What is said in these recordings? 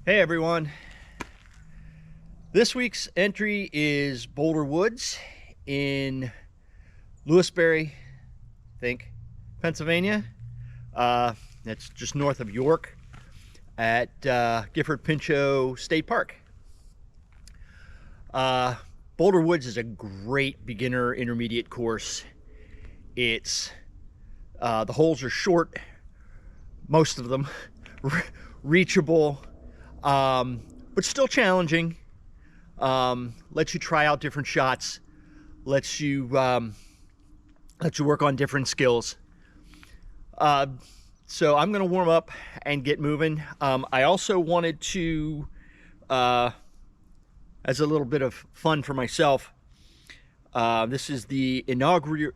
Hey everyone, this week's entry is Boulder Woods in Lewisberry, Pennsylvania. That's just north of York at Gifford Pinchot State Park. Boulder Woods is a great beginner intermediate course. It's the holes are short, most of them, reachable, but still challenging. Lets you try out different shots, lets you work on different skills. So I'm going to warm up and get moving. I also wanted to, as a little bit of fun for myself, this is the inaugural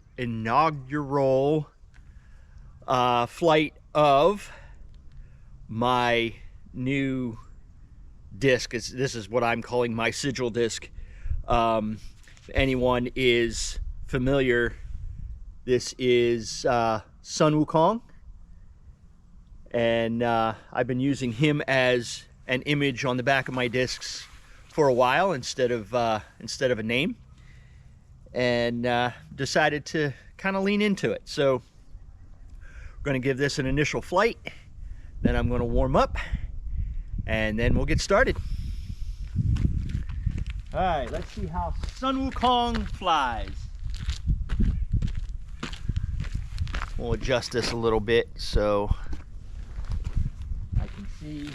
flight of my new disc. This is what I'm calling my sigil disc. If anyone is familiar, this is Sun Wukong, and I've been using him as an image on the back of my discs for a while instead of a name, and decided to kind of lean into it. So we're going to give this an initial flight, then I'm going to warm up, and then we'll get started. All right, let's see how Sun Wukong flies. We'll adjust this a little bit so I can see.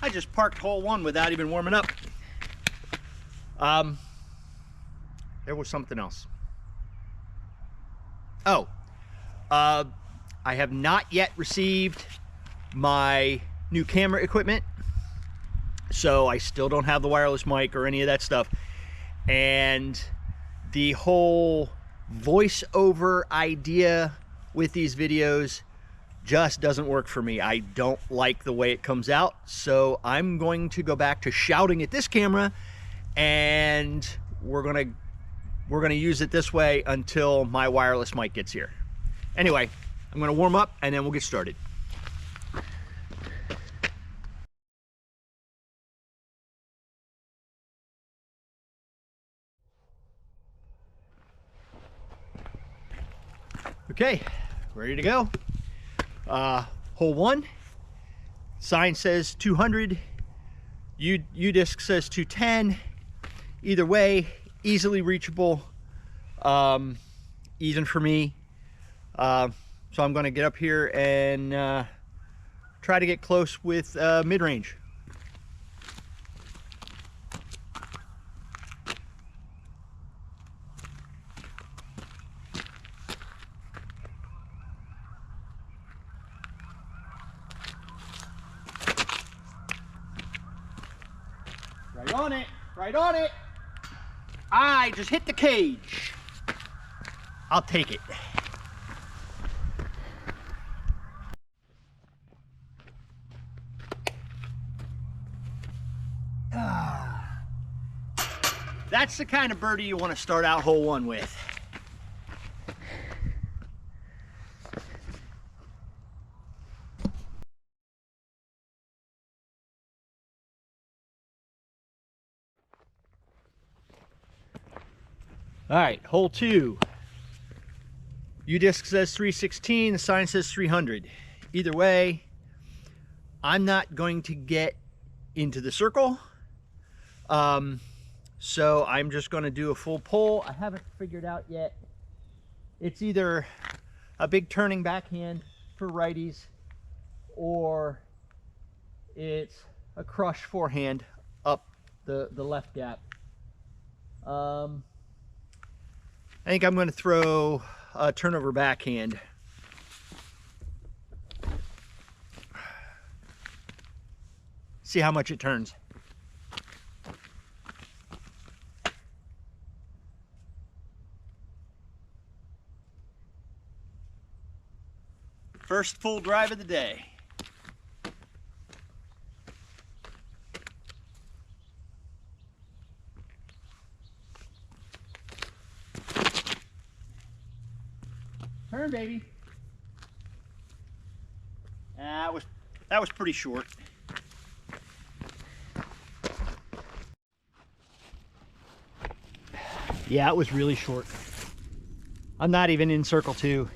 I just parked hole one without even warming up. There was something else. Oh, I have not yet received my new camera equipment, so I still don't have the wireless mic or any of that stuff. And the whole voiceover idea with these videos just doesn't work for me. I don't like the way it comes out, so I'm going to go back to shouting at this camera, and we're gonna use it this way until my wireless mic gets here. Anyway, I'm gonna warm up and then we'll get started. Okay, ready to go. Hole one, sign says 200, U-disc says 210. Either way, easily reachable, even for me. So I'm going to get up here and try to get close with mid-range. Right on it, right on it. I just hit the cage. I'll take it. That's the kind of birdie you want to start out hole one with. All right, hole two. U-disc says 316, the sign says 300. Either way, I'm not going to get into the circle. So I'm just going to do a full pull. I haven't figured out yet. It's either a big turning backhand for righties, or it's a crush forehand up the left gap. I think I'm going to throw a turnover backhand. See how much it turns. First full drive of the day. Turn, baby. That was pretty short. Yeah, it was really short. I'm not even in circle 2.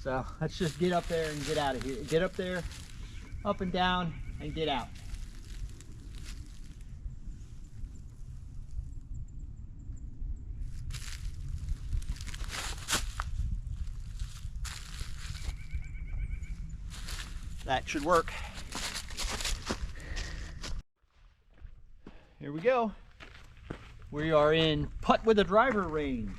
So let's just get up there and get out of here. Get up there, up and down, and get out. That should work. Here we go. We are in putt with a driver range.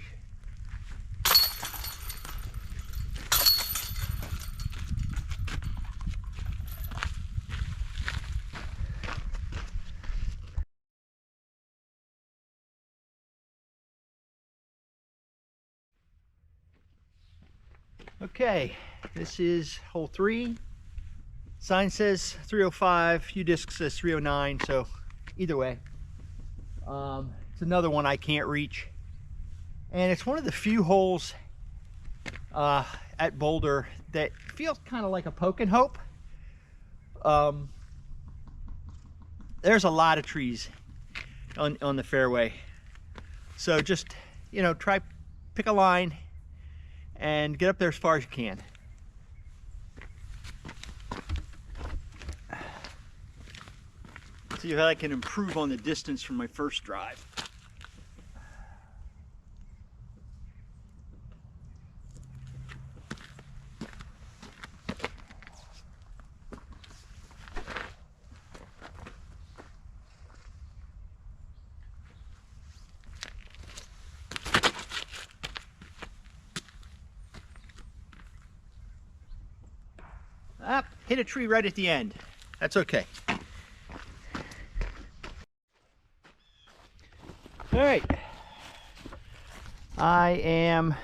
Okay, this is hole 3. Sign says 305, U-disc says 309, so either way. It's another one I can't reach. And it's one of the few holes at Boulder that feels kind of like a poke and hope. There's a lot of trees on the fairway. So just, you know, pick a line and get up there as far as you can. See if I can improve on the distance from my first drive. Hit a tree right at the end. That's okay. All right, I'm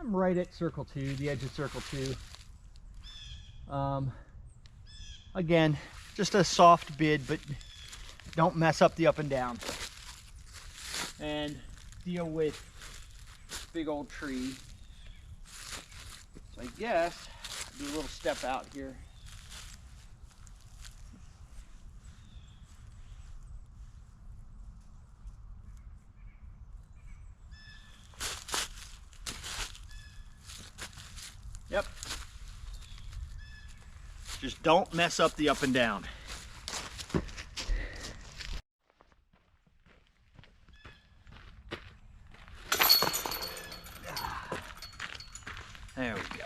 right at circle 2, the edge of circle 2. Again, just a soft bid, but don't mess up the up and down. And deal with big old tree. So I guess do a little step out here. Yep. Just don't mess up the up and down. There we go.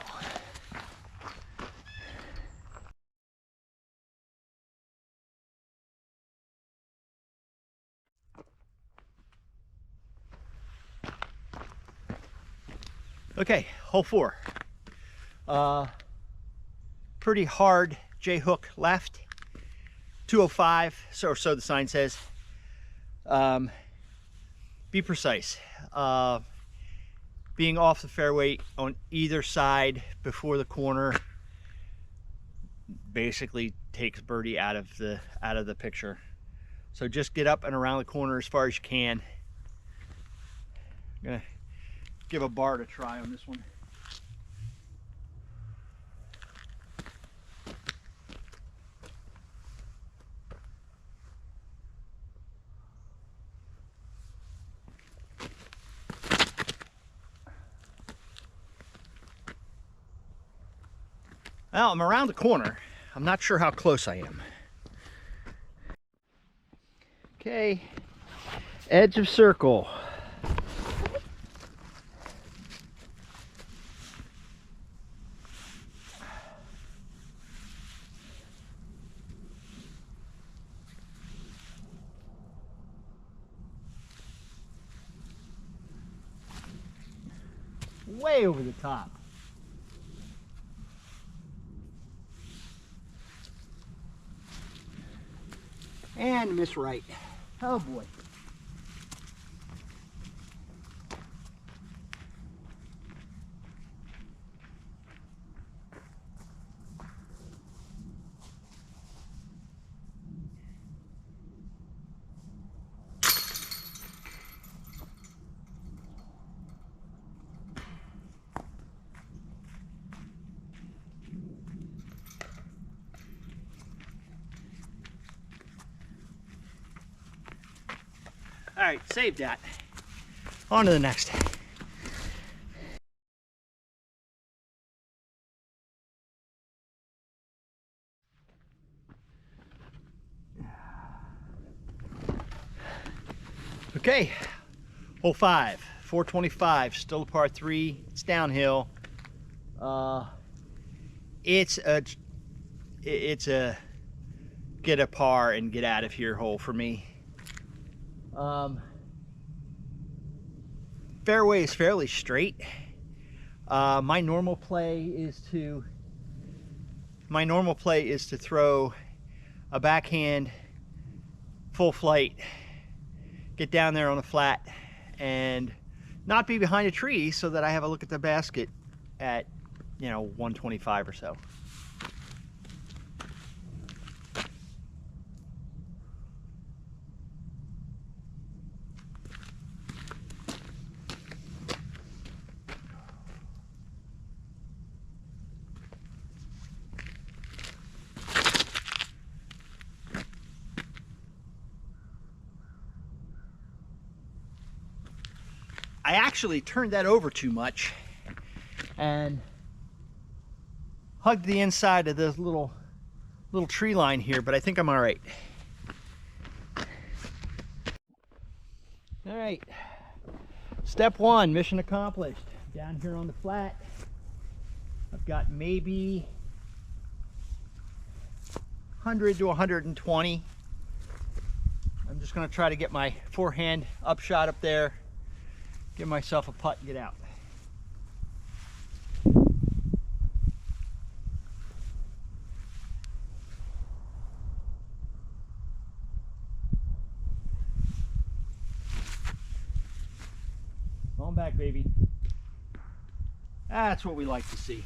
Okay, hole 4. Pretty hard J-hook left, 205, so the sign says. Be precise. Being off the fairway on either side before the corner basically takes birdie out of the picture. So just get up and around the corner as far as you can. I'm gonna give a bar to try on this one. Well, I'm around the corner. I'm not sure how close I am. Okay, edge of circle. Way over the top. And miss right. Oh boy. right, save that. On to the next. Okay, hole 5, 425, still a par 3. It's downhill. It's a get a par and get out of here hole for me. Fairway is fairly straight. My normal play is to throw a backhand full flight, get down there on a flat, and not be behind a tree so that I have a look at the basket at, you know, 125 or so. I actually turned that over too much and hugged the inside of this little tree line here, but I think I'm all right. All right, step 1, mission accomplished. Down here on the flat, I've got maybe 100 to 120. I'm just going to try to get my forehand upshot up there, give myself a putt and get out. On back, baby. That's what we like to see.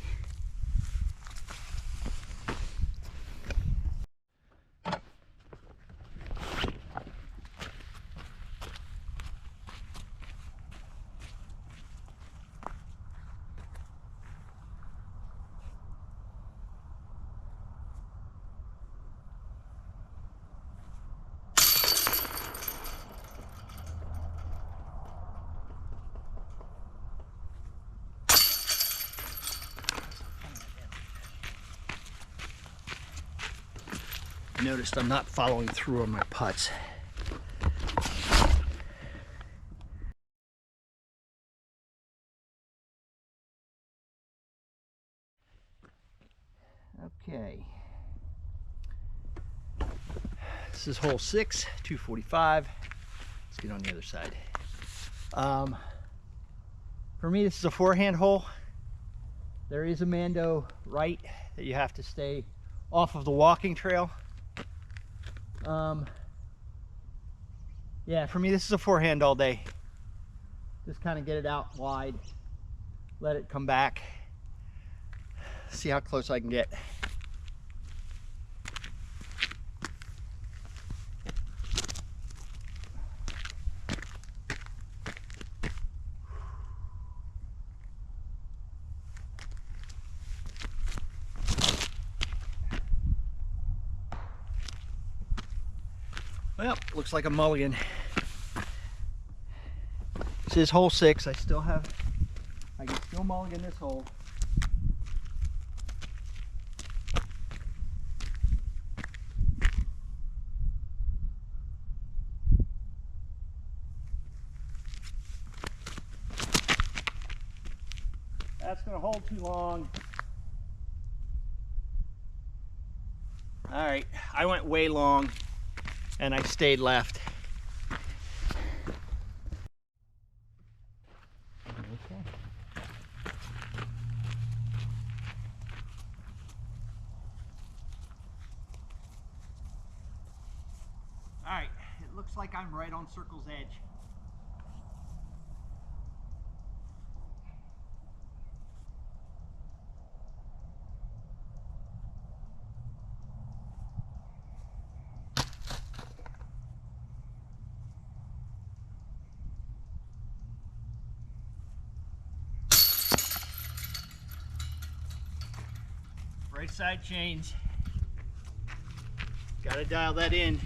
Noticed I'm not following through on my putts. Okay. This is hole 6, 245. Let's get on the other side. For me, this is a forehand hole. There is a Mando right that you have to stay off of the walking trail. Yeah, for me this is a forehand all day. Just kind of get it out wide, let it come back, see how close I can get. Well, looks like a mulligan. This is hole 6. I can still mulligan this hole. That's gonna hold too long. All right, I went way long and I stayed left. Okay. All right, it looks like I'm right on circle's edge. Right side change. Gotta dial that in.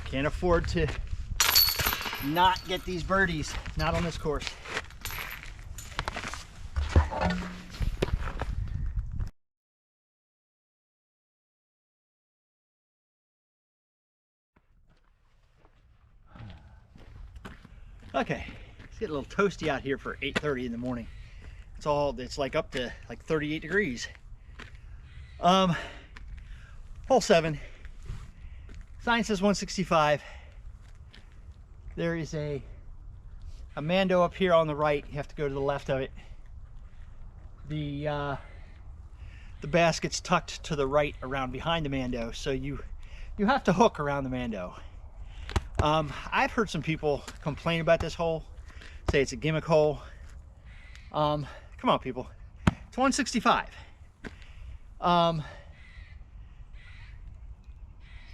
Can't afford to not get these birdies, not on this course. Okay, it's getting a little toasty out here for 8:30 in the morning. It's like up to like 38 degrees. Hole 7, sign says 165. There is a mando up here on the right. You have to go to the left of it. The basket's tucked to the right around behind the mando, so you have to hook around the mando. I've heard some people complain about this hole, say it's a gimmick hole. Come on, people, it's 165.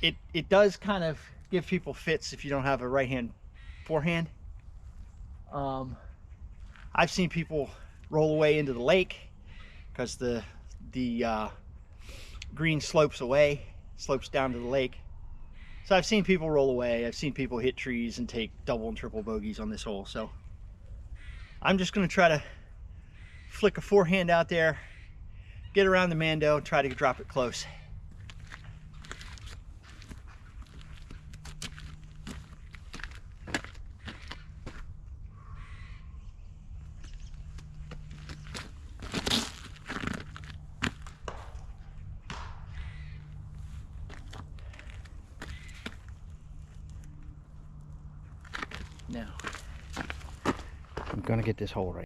It does kind of give people fits if you don't have a right hand forehand. I've seen people roll away into the lake because the green slopes down to the lake. So I've seen people roll away. I've seen people hit trees and take double and triple bogeys on this hole. So I'm just going to try to flick a forehand out there, get around the mando, and try to drop it close. Now, I'm gonna get this hole right.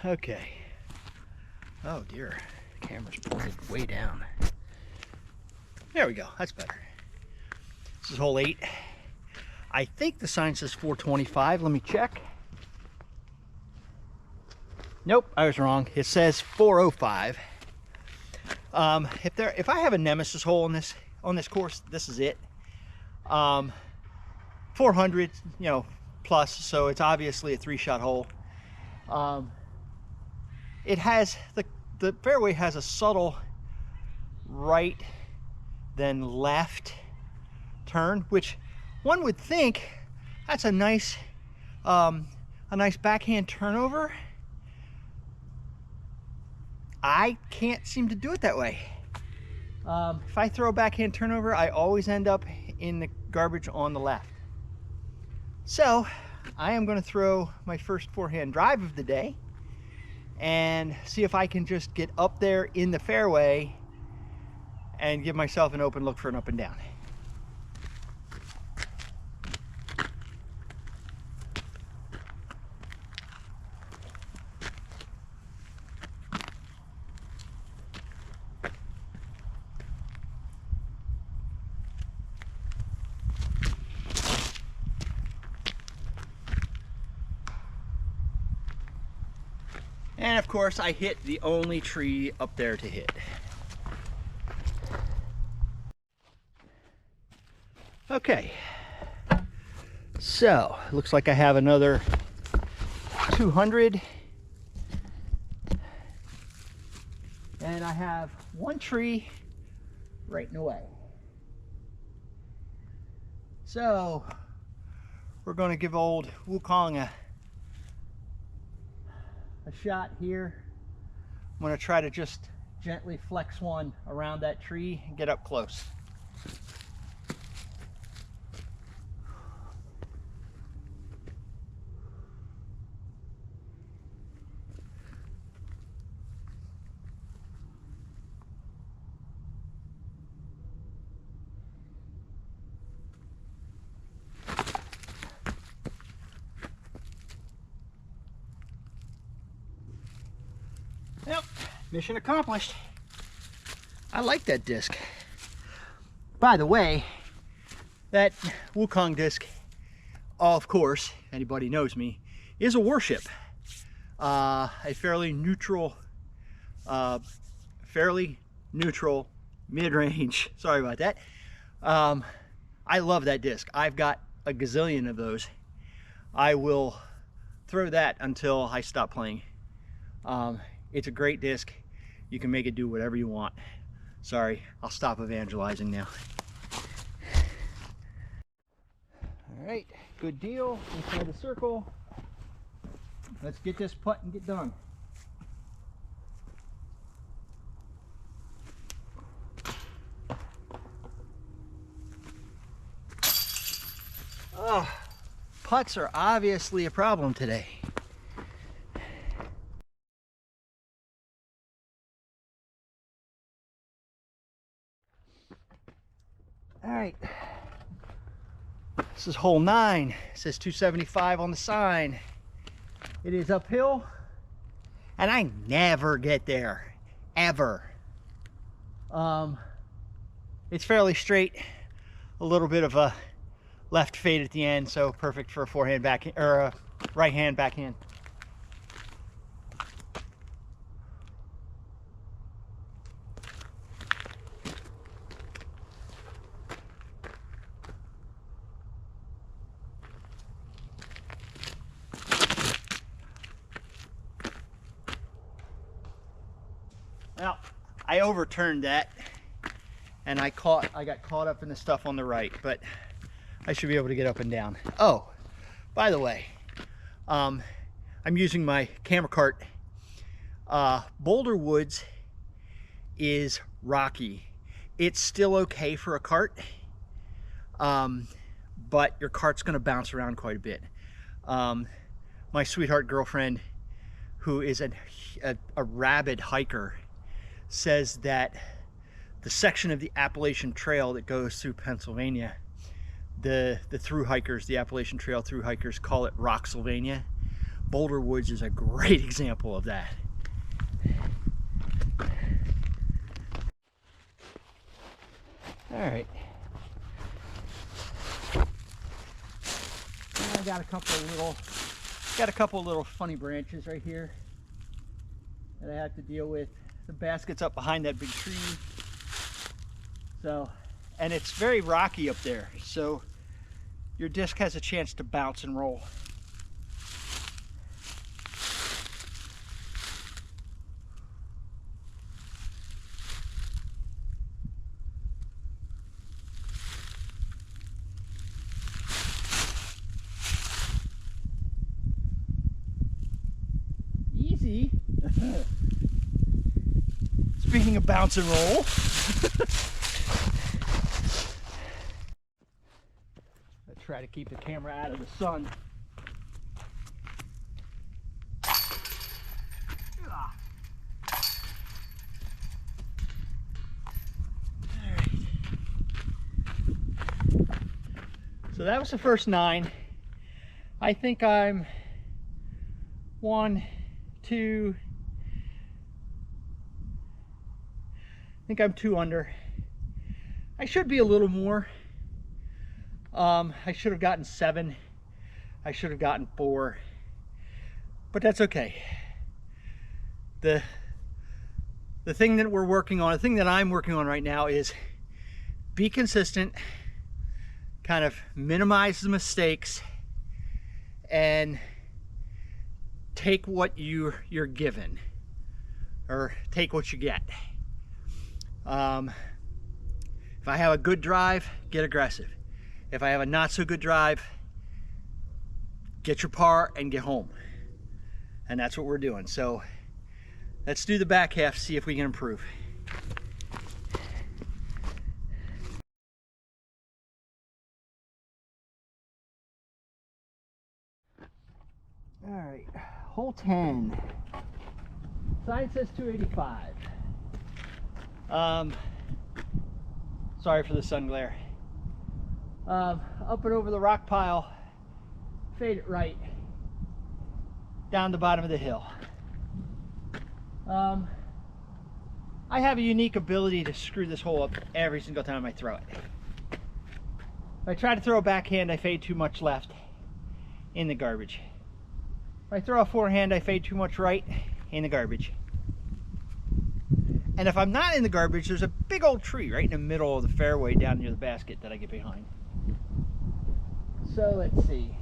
Okay. Oh dear, the camera's pointed way down. There we go, that's better. This is hole 8. I think the sign says 425. Let me check. Nope, I was wrong. It says 405. If I have a nemesis hole on this course, this is it. 400, plus, so it's obviously a 3-shot hole. It has the fairway has a subtle right then left turn, which one would think that's a nice backhand turnover. I can't seem to do it that way. If I throw a backhand turnover, I always end up in the garbage on the left. So I am going to throw my first forehand drive of the day and see if I can just get up there in the fairway and give myself an open look for an up and down. And of course, I hit the only tree up there to hit. Okay, so looks like I have another 200, and I have one tree right in the way. So we're going to give old Wukong a shot here. I'm going to try to just gently flex one around that tree and get up close. Yep, mission accomplished. I like that disc. By the way, that Wukong disc, of course, anybody knows me, is a warship. a fairly neutral mid-range. Sorry about that. I love that disc. I've got a gazillion of those. I will throw that until I stop playing. It's a great disc. You can make it do whatever you want. Sorry, I'll stop evangelizing now. All right, good deal. Inside the circle. Let's get this putt and get done. Oh, putts are obviously a problem today. All right, this is hole 9. It says 275 on the sign. It is uphill, and I never get there, ever. It's fairly straight, a little bit of a left fade at the end, so perfect for a forehand backhand or a right hand backhand. Well, I overturned that, and I got caught up in the stuff on the right, but I should be able to get up and down. Oh, by the way, I'm using my camera cart. Boulder Woods is rocky. It's still okay for a cart, but your cart's gonna bounce around quite a bit. My sweetheart girlfriend, who is a rabid hiker, says that the section of the Appalachian Trail that goes through Pennsylvania, the thru hikers, the Appalachian Trail thru hikers call it Rocksylvania. Boulder Woods is a great example of that. All right. And I got a couple of little funny branches right here that I have to deal with. The basket's up behind that big tree. So, and it's very rocky up there, so your disc has a chance to bounce and roll. Easy. Speaking of bounce and roll. I try to keep the camera out of the sun. Alright. So that was the first 9. I think I'm 1, 2, I think I'm 2 under. I should be a little more. I should have gotten 7. I should have gotten 4, but that's okay. The thing that we're working on, the thing that I'm working on right now is be consistent, kind of minimize the mistakes, and take what you're given, or take what you get. If I have a good drive, get aggressive. If I have a not so good drive, get your par and get home. And that's what we're doing. So let's do the back half, see if we can improve. All right, hole 10. Sign says 285. Sorry for the sun glare. Up and over the rock pile, fade it right, down the bottom of the hill. I have a unique ability to screw this hole up every single time I throw it. If I try to throw a backhand, I fade too much left in the garbage. If I throw a forehand, I fade too much right in the garbage. And if I'm not in the garbage, there's a big old tree right in the middle of the fairway down near the basket that I get behind. So let's see.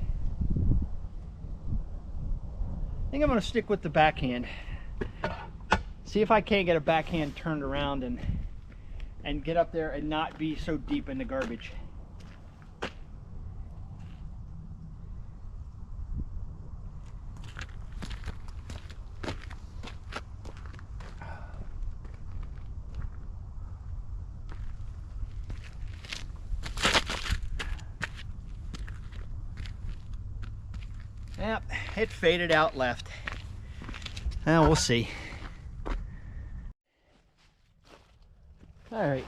I think I'm going to stick with the backhand. See if I can't get a backhand turned around and get up there and not be so deep in the garbage. Yep, it faded out left. Well, we'll see. All right.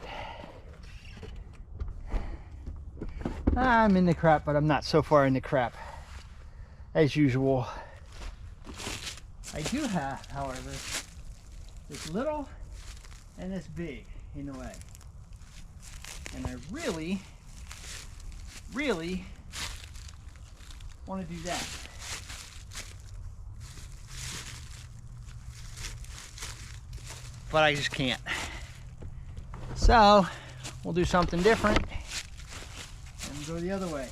I'm in the crap, but I'm not so far in the crap as usual. I do have, however, this little and this big in the way. And I really, really want to do that. But I just can't. So we'll do something different and go the other way.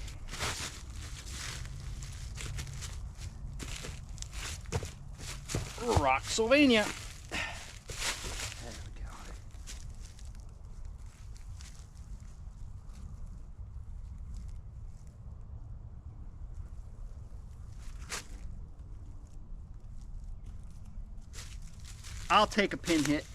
Rocksylvania. There we go. I'll take a pin hit.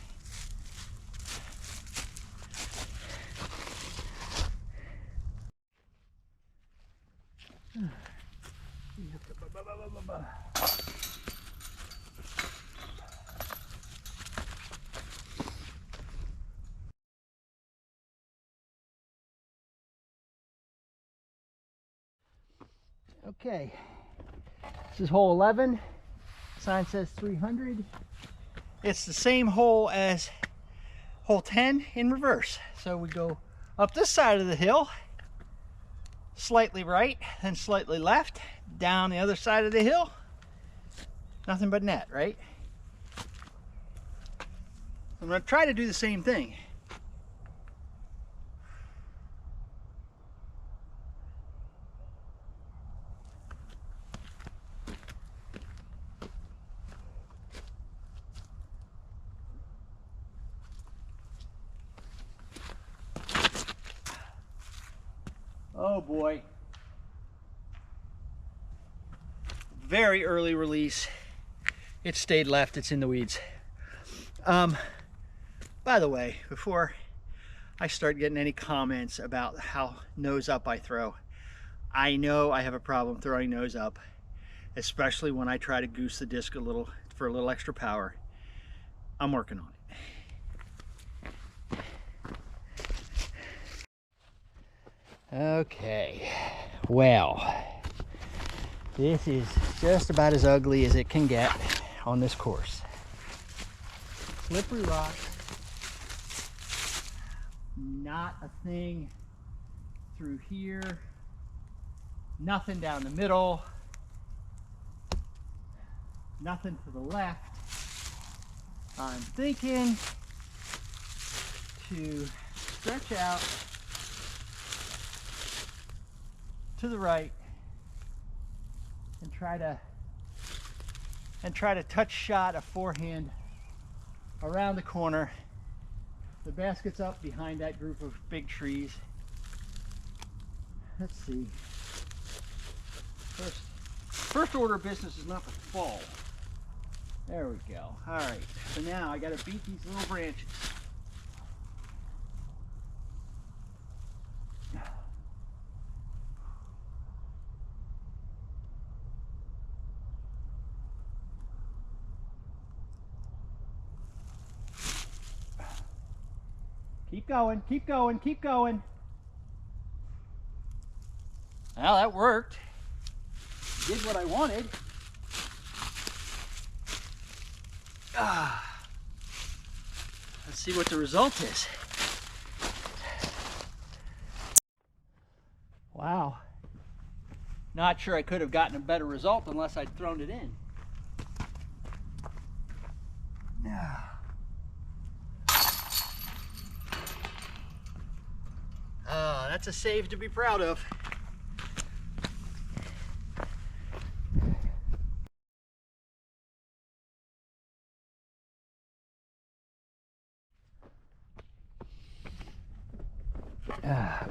Okay, this is hole 11. Sign says 300. It's the same hole as hole 10 in reverse. So we go up this side of the hill, slightly right, then slightly left, down the other side of the hill. Nothing but net, right? I'm going to try to do the same thing. Oh boy. Very early release. It stayed left, it's in the weeds. By the way, before I start getting any comments about how nose up I throw, I know I have a problem throwing nose up, especially when I try to goose the disc a little for a little extra power. I'm working on it. Okay, well, this is just about as ugly as it can get on this course. Slippery rocks, not a thing through here, nothing down the middle, nothing to the left. I'm thinking to stretch out to the right and try to touch shot a forehand around the corner. The basket's up behind that group of big trees. Let's see. First order of business is not to fall. There we go. All right. So now I got to beat these little branches. Keep going, keep going, keep going. Well, that worked. Did what I wanted. Let's see what the result is. Wow. Not sure I could have gotten a better result unless I'd thrown it in. That's a save to be proud of.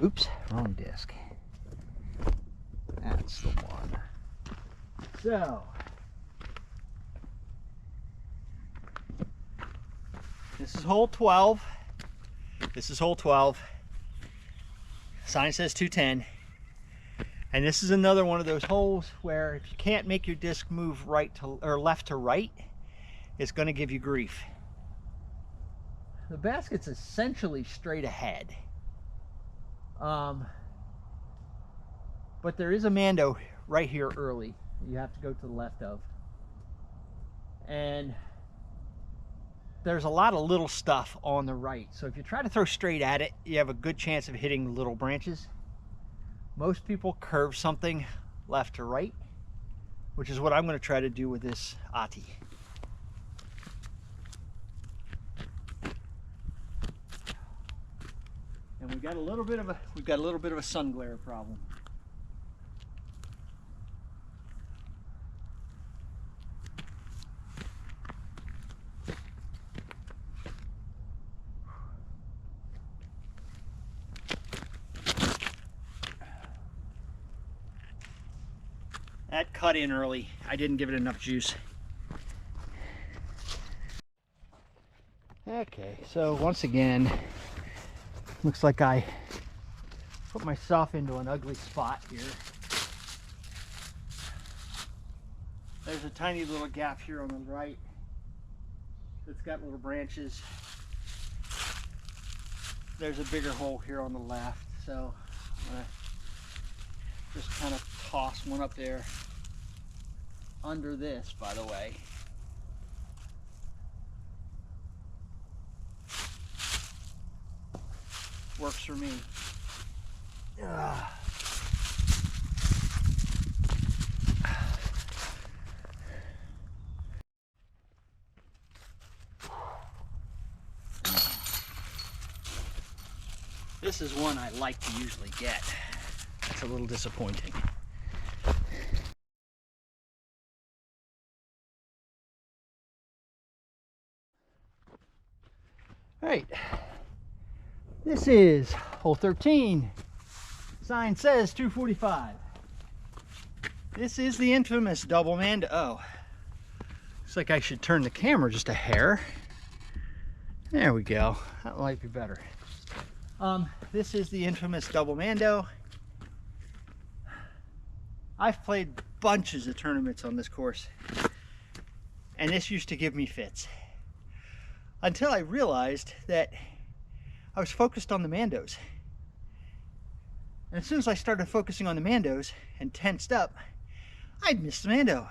Oops, wrong disc. That's the one. So, this is hole 12. This is hole 12. Sign says 210. And this is another one of those holes where if you can't make your disc move right to or left to right, it's going to give you grief. The basket's essentially straight ahead. But there is a Mando right here early you have to go to the left of. And there's a lot of little stuff on the right. So if you try to throw straight at it, you have a good chance of hitting little branches. Most people curve something left to right, which is what I'm going to try to do with this Ati. And we've got a little bit of a sun glare problem. That cut in early. I didn't give it enough juice. Okay, so once again, looks like I put myself into an ugly spot here. There's a tiny little gap here on the right that's got little branches. There's a bigger hole here on the left, so I'm gonna just kind of toss one up there under this, by the way. Works for me. This is one I like to usually get. That's a little disappointing. All right, this is hole 13. Sign says 245. This is the infamous double Mando. Oh, looks like I should turn the camera just a hair. There we go. That might be better. This is the infamous double Mando. I've played bunches of tournaments on this course, and this used to give me fits. Until I realized that I was focused on the Mandos. And as soon as I started focusing on the Mandos and tensed up, I'd miss the Mando.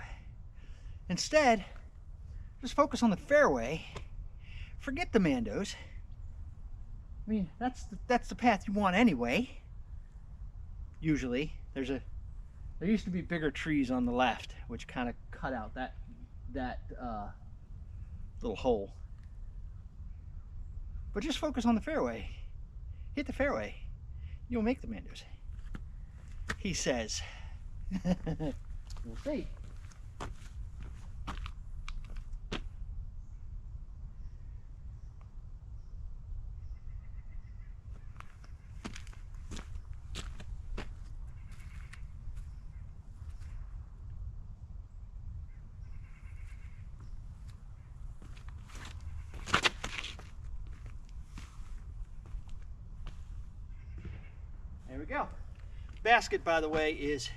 Instead, just focus on the fairway, forget the Mandos. I mean, that's the path you want anyway. Usually, there used to be bigger trees on the left, which kind of cut out that little hole. But just focus on the fairway. Hit the fairway. You'll make the Mandos. He says. We'll see. There we go. Basket, by the way, is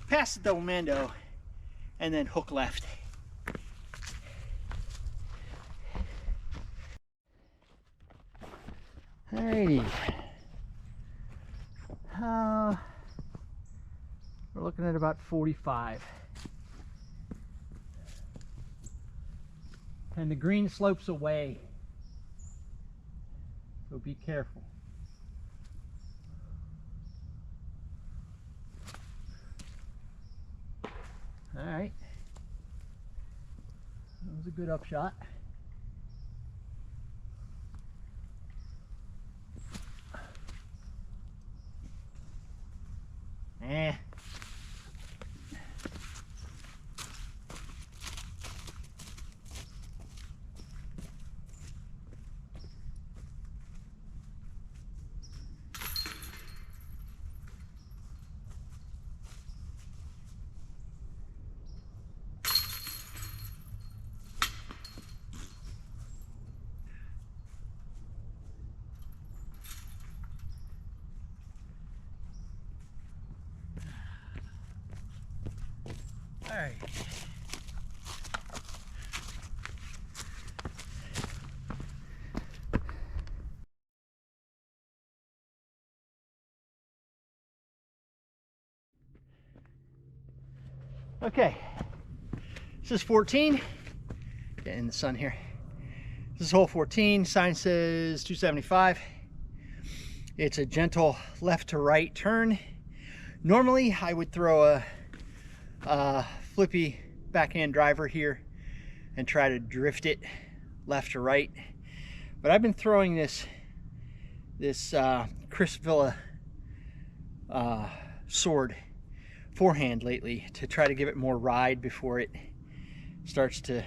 past the double Mando and then hook left. Alrighty. We're looking at about 45. And the green slopes away, so be careful. All right, that was a good upshot. Eh. All right. Okay, this is 14. Get in the sun here. This is hole 14. Sign says 275. It's a gentle left to right turn. Normally, I would throw a flippy backhand driver here and try to drift it left to right. But I've been throwing this Chris Villa sword forehand lately to try to give it more ride before it starts to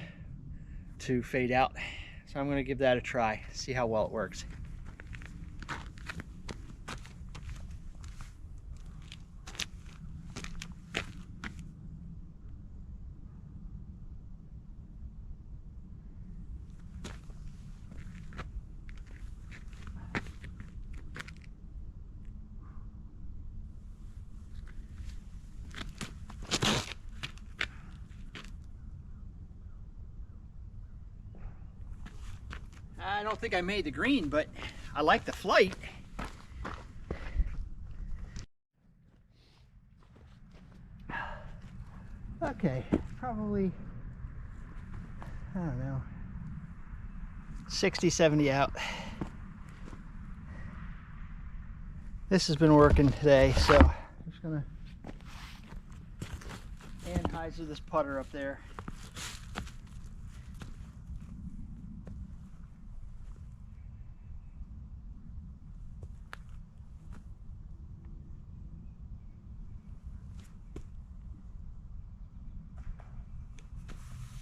fade out. So I'm going to give that a try, see how well it works. I don't think I made the green, but I like the flight. Okay, probably, I don't know, 60, 70 out. This has been working today, so I'm just gonna Anheuser this putter up there.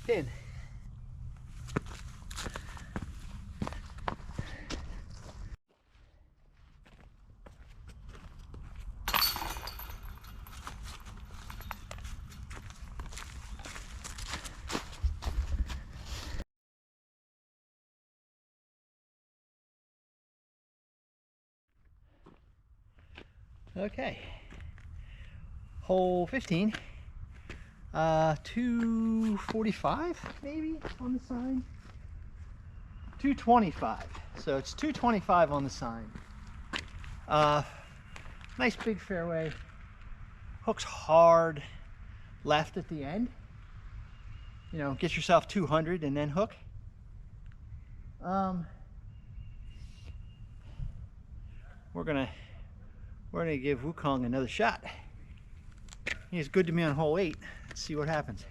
Pin. Okay, hole 15, 245 maybe on the sign, 225, so it's 225 on the sign. Nice big fairway, hooks hard left at the end, you know, get yourself 200 and then hook. We're gonna give Wukong another shot. He's good to me on hole 8. Let's see what happens.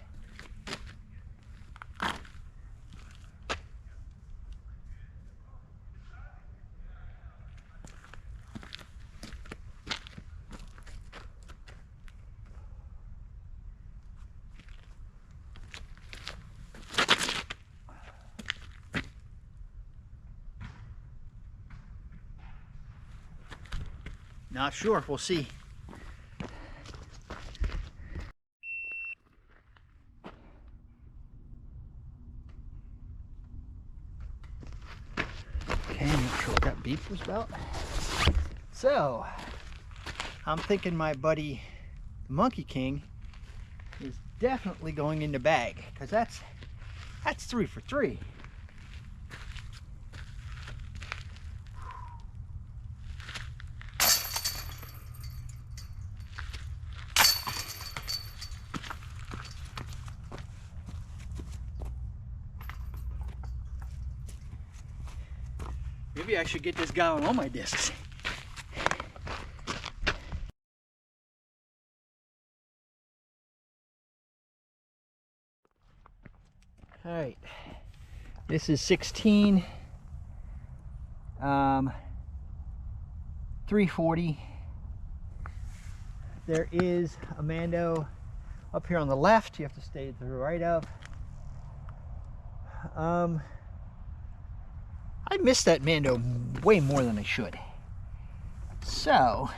Not sure, we'll see. Okay, I'm not sure what that beep was about. So, I'm thinking my buddy, the Monkey King, is definitely going in the bag, because that's 3 for 3. Maybe I should get this guy on all my discs. All right, this is 16, 340. there is a Mando up here on the left. You have to stay to the right of. I missed that Mando way more than I should. So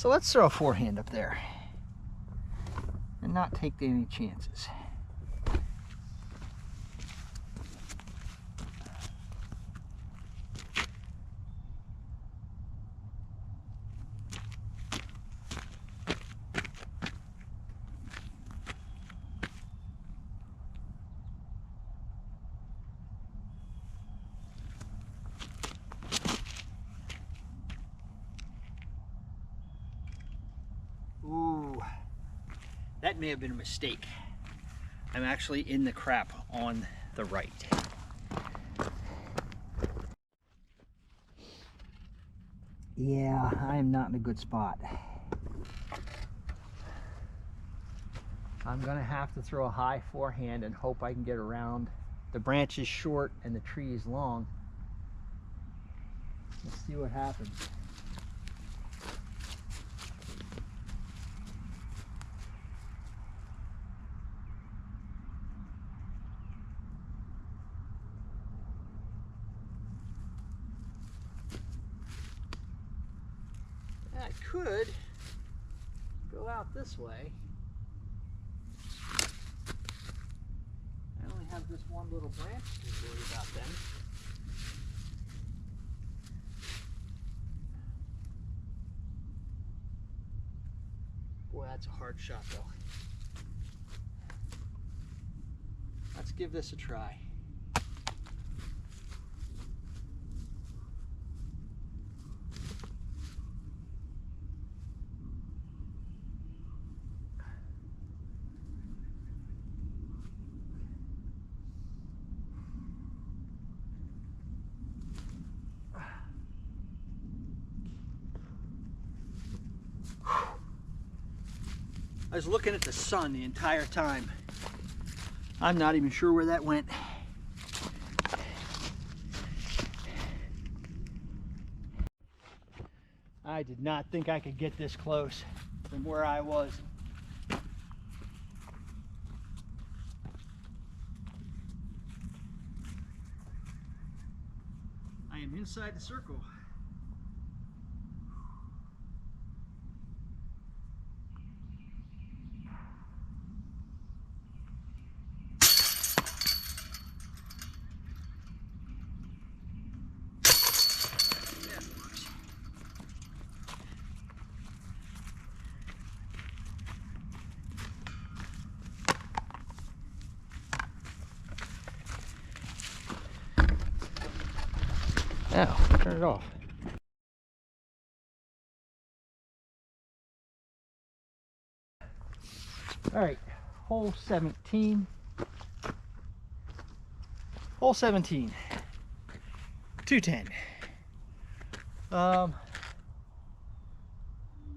let's throw a forehand up there and not take any chances. Ooh, that may have been a mistake. I'm actually in the crap on the right. Yeah, I am not in a good spot. I'm gonna have to throw a high forehand and hope I can get around. The branch is short and the tree is long. Let's see what happens. I could go out this way. I only have this one little branch to worry about then. Boy, that's a hard shot though. Let's give this a try. I was looking at the sun the entire time. I'm not even sure where that went. I did not think I could get this close from where I was. I am inside the circle. Now, turn it off. All right, hole 17. Hole 17. 210.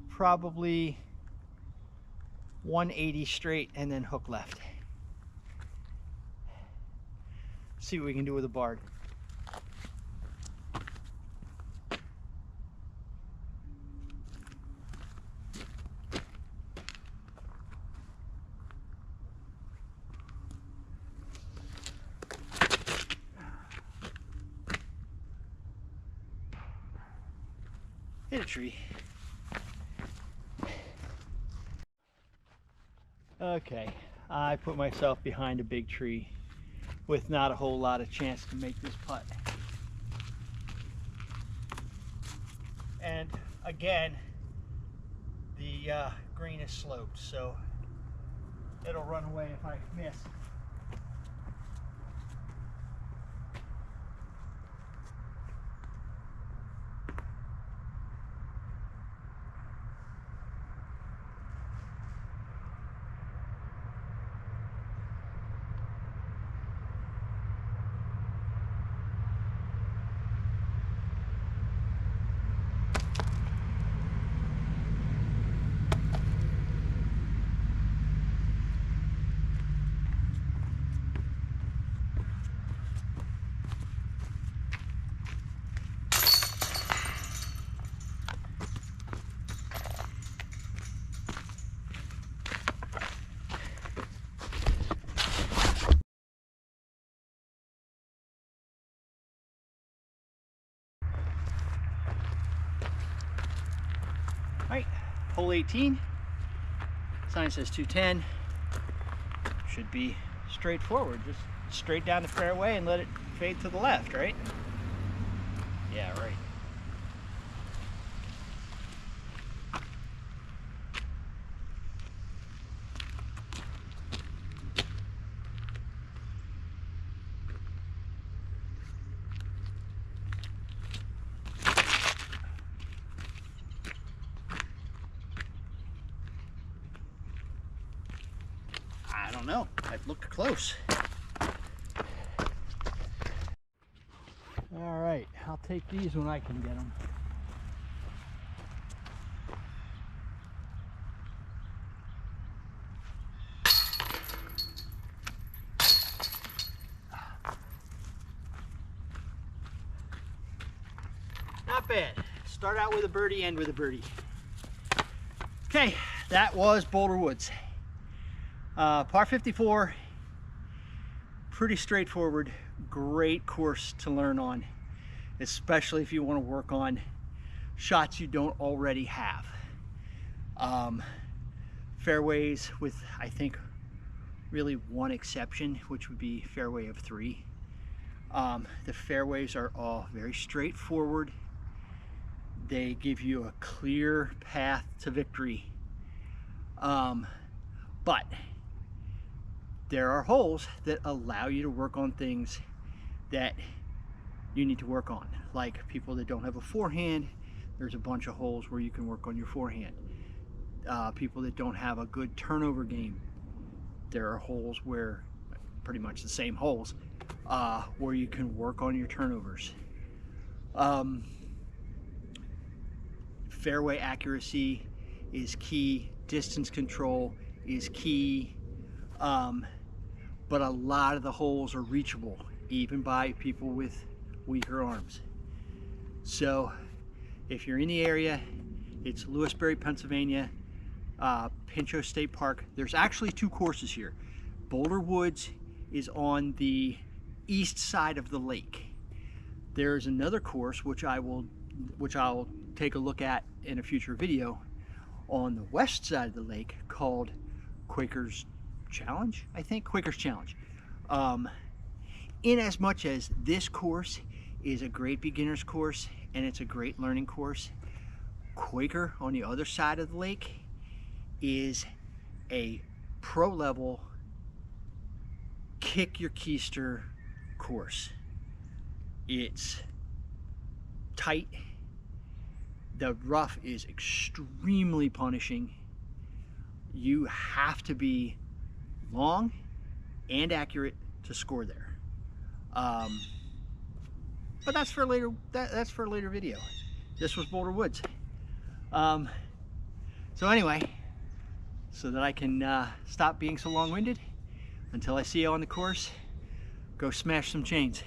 Probably 180 straight and then hook left. See what we can do with a barred. Hit a tree. Okay, I put myself behind a big tree with not a whole lot of chance to make this putt. And again, the green is sloped, so it'll run away if I miss. Right, hole 18. Sign says 210. Should be straightforward. Just straight down the fairway and let it fade to the left, right? Yeah, right. I don't know. I've looked close. All right, I'll take these when I can get them. Not bad. Start out with a birdie, end with a birdie. Okay, that was Boulder Woods. Par 54, pretty straightforward, great course to learn on, especially if you want to work on shots you don't already have. Fairways with, I think, really one exception, which would be fairway of 3. The fairways are all very straightforward. They give you a clear path to victory. But there are holes that allow you to work on things that you need to work on. Like people that don't have a forehand, there's a bunch of holes where you can work on your forehand. People that don't have a good turnover game, there are holes where, pretty much the same holes, where you can work on your turnovers. Fairway accuracy is key, distance control is key, but a lot of the holes are reachable, even by people with weaker arms. So if you're in the area, it's Lewisberry, Pennsylvania, Pinchot State Park. There's actually 2 courses here. Boulder Woods is on the east side of the lake. There's another course which I'll take a look at in a future video on the west side of the lake called Quaker's Challenge, I think, Quaker's Challenge. In as much as this course is a great beginner's course and it's a great learning course, Quaker on the other side of the lake is a pro level kick your keister course. It's tight. The rough is extremely punishing. You have to be long and accurate to score there. But that's for later. That's for a later video. This was Boulder Woods. So anyway, so that I can stop being so long-winded, until I see you on the course, go smash some chains.